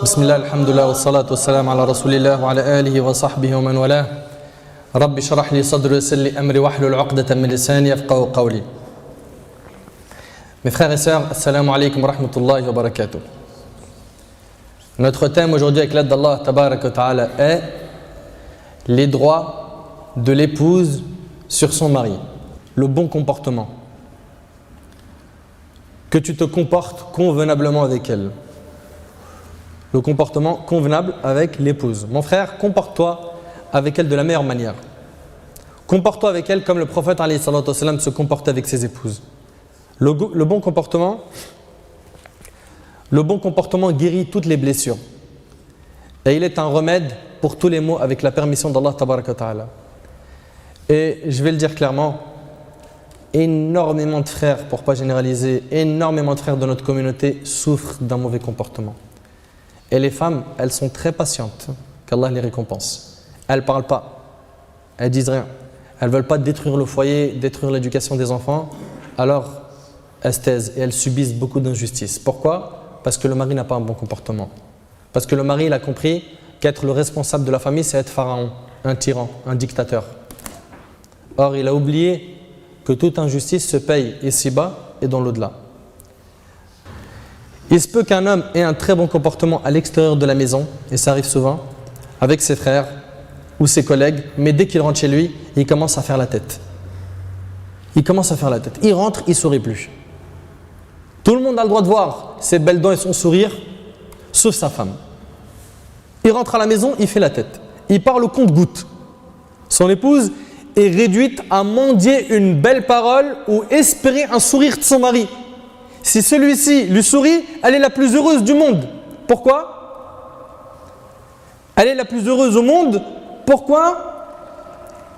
بسم الله الحمد لله والصلاة والسلام على رسول الله وعلى آله وصحبه ومن والاه رب اشرح لي صدري ويسر لي أمري واحلل عقدة من لساني يفقهوا قولي. Mes frères et sœurs, assalamu alaikum wa rahmatullahi wa barakatuh. Notre thème aujourd'hui avec l'aide d'Allah tabarak wa ta'ala est les droits de l'épouse sur son mari, le bon comportement. Que tu te comportes convenablement avec elle. Le comportement convenable avec l'épouse. Mon frère, comporte-toi avec elle de la meilleure manière. Comporte-toi avec elle comme le prophète alayhi salatu wassalam se comporte avec ses épouses. Le bon comportement guérit toutes les blessures. Et il est un remède pour tous les maux avec la permission d'Allah tabaraka wa ta'ala. Et je vais le dire clairement, énormément de frères, pour ne pas généraliser, énormément de frères de notre communauté souffrent d'un mauvais comportement. Et les femmes, elles sont très patientes, qu'Allah les récompense. Elles ne parlent pas, elles disent rien. Elles ne veulent pas détruire le foyer, détruire l'éducation des enfants. Alors, elles se taisent et elles subissent beaucoup d'injustices. Pourquoi ? Parce que le mari n'a pas un bon comportement. Parce que le mari, il a compris qu'être le responsable de la famille, c'est être pharaon, un tyran, un dictateur. Or, il a oublié que toute injustice se paye ici-bas et dans l'au-delà. Il se peut qu'un homme ait un très bon comportement à l'extérieur de la maison, et ça arrive souvent, avec ses frères ou ses collègues, mais dès qu'il rentre chez lui, il commence à faire la tête. Il rentre, il ne sourit plus. Tout le monde a le droit de voir ses belles dents et son sourire, sauf sa femme. Il rentre à la maison, il fait la tête. Il parle au compte-gouttes. Son épouse est réduite à mendier une belle parole ou espérer un sourire de son mari. Si celui-ci lui sourit, elle est la plus heureuse du monde. Pourquoi ? Elle est la plus heureuse au monde. Pourquoi ?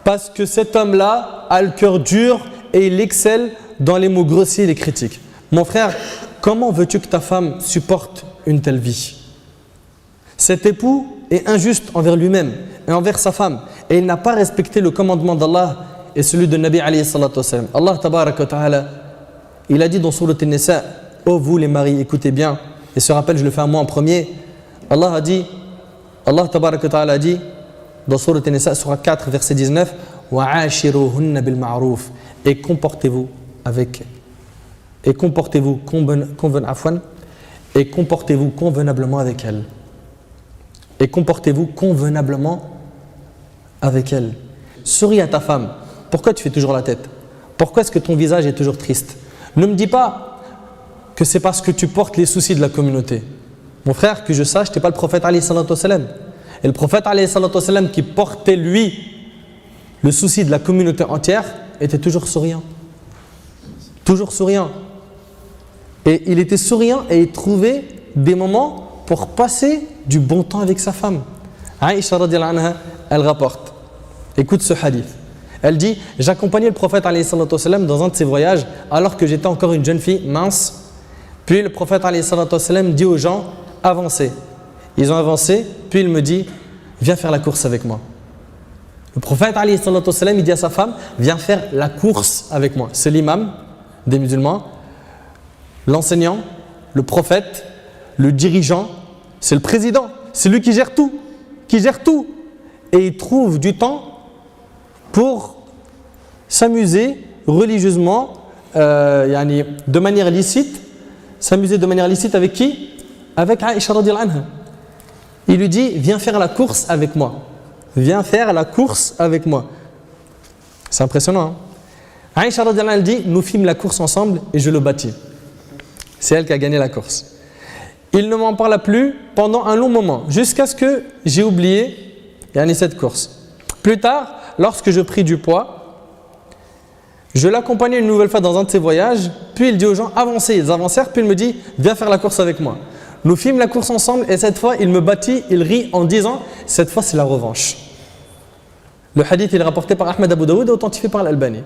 Parce que cet homme-là a le cœur dur et il excelle dans les mots grossiers et les critiques. Mon frère, comment veux-tu que ta femme supporte une telle vie ? Cet époux est injuste envers lui-même et envers sa femme. Et il n'a pas respecté le commandement d'Allah et celui de Nabi alayhi salatu wassalam. Allah tabaraka wa ta'ala, il a dit dans Sourate An-Nisa, ô vous les maris, écoutez bien. Et ce rappel, je le fais à moi en premier. Allah tabaraka wa ta'ala a dit dans Sourate An-Nisa, Sourate 4, verset 19, وَعَاشِرُوهُنَّ بِالْمَعْرُوفِ et comportez-vous convenablement avec elle. Et comportez-vous convenablement avec elle. Souris à ta femme. Pourquoi tu fais toujours la tête ? Pourquoi est-ce que ton visage est toujours triste ? Ne me dis pas que c'est parce que tu portes les soucis de la communauté. Mon frère, que je sache, tu n'es pas le prophète alayhi salatu wassalam. Et le prophète alayhi salatu wassalam qui portait lui le souci de la communauté entière était toujours souriant. Toujours souriant. Et il était souriant et il trouvait des moments pour passer du bon temps avec sa femme. Aïcha radiyallahu anha, elle rapporte. Écoute ce hadith. Elle dit, j'accompagnais le prophète alayhi salatu wassalam dans un de ses voyages alors que j'étais encore une jeune fille mince. Puis le prophète alayhi salatu wassalam dit aux gens, avancez. Ils ont avancé, puis il me dit, viens faire la course avec moi. Le prophète alayhi salatu wassalam, il dit à sa femme, viens faire la course avec moi. C'est l'imam des musulmans, l'enseignant, le prophète, le dirigeant, c'est le président, c'est lui qui gère tout. Et il trouve du temps pour s'amuser religieusement, de manière licite. S'amuser de manière licite avec qui ? Avec Aïcha radiyallahu anha. Il lui dit, viens faire la course avec moi. C'est impressionnant. Hein ? Aïcha radiyallahu anha dit, nous fîmes la course ensemble et je le bâtis. C'est elle qui a gagné la course. Il ne m'en parla plus pendant un long moment, jusqu'à ce que j'ai oublié cette course. Plus tard, lorsque je pris du poids, je l'accompagnais une nouvelle fois dans un de ses voyages, puis il dit aux gens, avancez. Ils avancèrent, puis il me dit, viens faire la course avec moi. Nous fîmes la course ensemble et cette fois, il me battit, il rit en disant, cette fois c'est la revanche. Le hadith il est rapporté par Ahmed Abu Daoud et authentifié par l'Albani.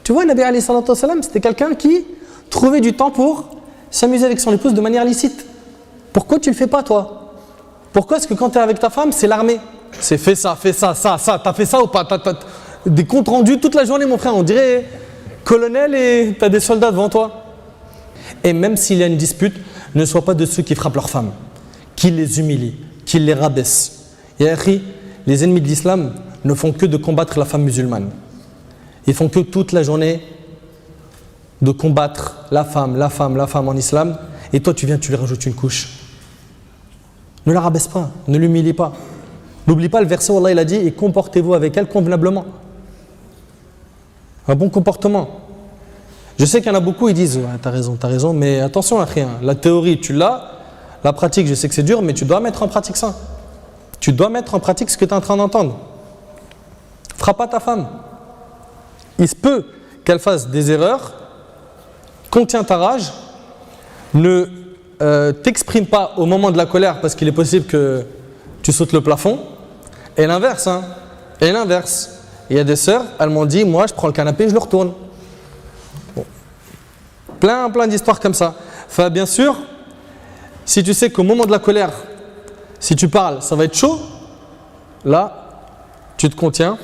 Tu vois, Nabi alayhi salatu wassalam, c'était quelqu'un qui trouvait du temps pour s'amuser avec son épouse de manière licite. Pourquoi tu ne le fais pas toi ? Pourquoi est-ce que quand tu es avec ta femme, c'est l'armée ? C'est fais ça, t'as fait ça ou pas ? T'as des comptes rendus toute la journée mon frère, on dirait colonel et tu as des soldats devant toi. Et même s'il y a une dispute, ne sois pas de ceux qui frappent leur femme, qu'il les humilie, qu'il les rabaisse. Et akhi, les ennemis de l'islam ne font que de combattre la femme musulmane. Ils font que toute la journée de combattre la femme en islam. Et toi, tu viens, tu lui rajoutes une couche. Ne la rabaisse pas, ne l'humilie pas. N'oublie pas le verset où Allah il a dit « Et comportez-vous avec elle convenablement ». Un bon comportement. Je sais qu'il y en a beaucoup, ils disent ouais, « T'as raison, mais attention à rien. La théorie, tu l'as. La pratique, je sais que c'est dur, mais tu dois mettre en pratique ça. Tu dois mettre en pratique ce que tu es en train d'entendre. Frappe pas ta femme. Il se peut qu'elle fasse des erreurs, contiens ta rage, ne t'exprime pas au moment de la colère parce qu'il est possible que tu sautes le plafond. Et l'inverse, hein. Et l'inverse. Il y a des sœurs, elles m'ont dit, moi je prends le canapé et je le retourne. Bon. Plein d'histoires comme ça. Enfin, bien sûr, si tu sais qu'au moment de la colère, si tu parles, ça va être chaud, là, tu te contiens,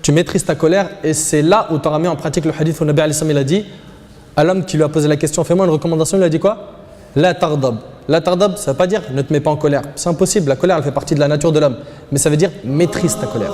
tu maîtrises ta colère et c'est là où tu auras mis en pratique le hadith où Nabi alayhi salam il a dit à l'homme qui lui a posé la question, fais-moi une recommandation, il lui a dit quoi? La tardab. La tardab, ça ne veut pas dire ne te mets pas en colère. C'est impossible, la colère elle fait partie de la nature de l'homme. Mais ça veut dire maîtrise ta colère.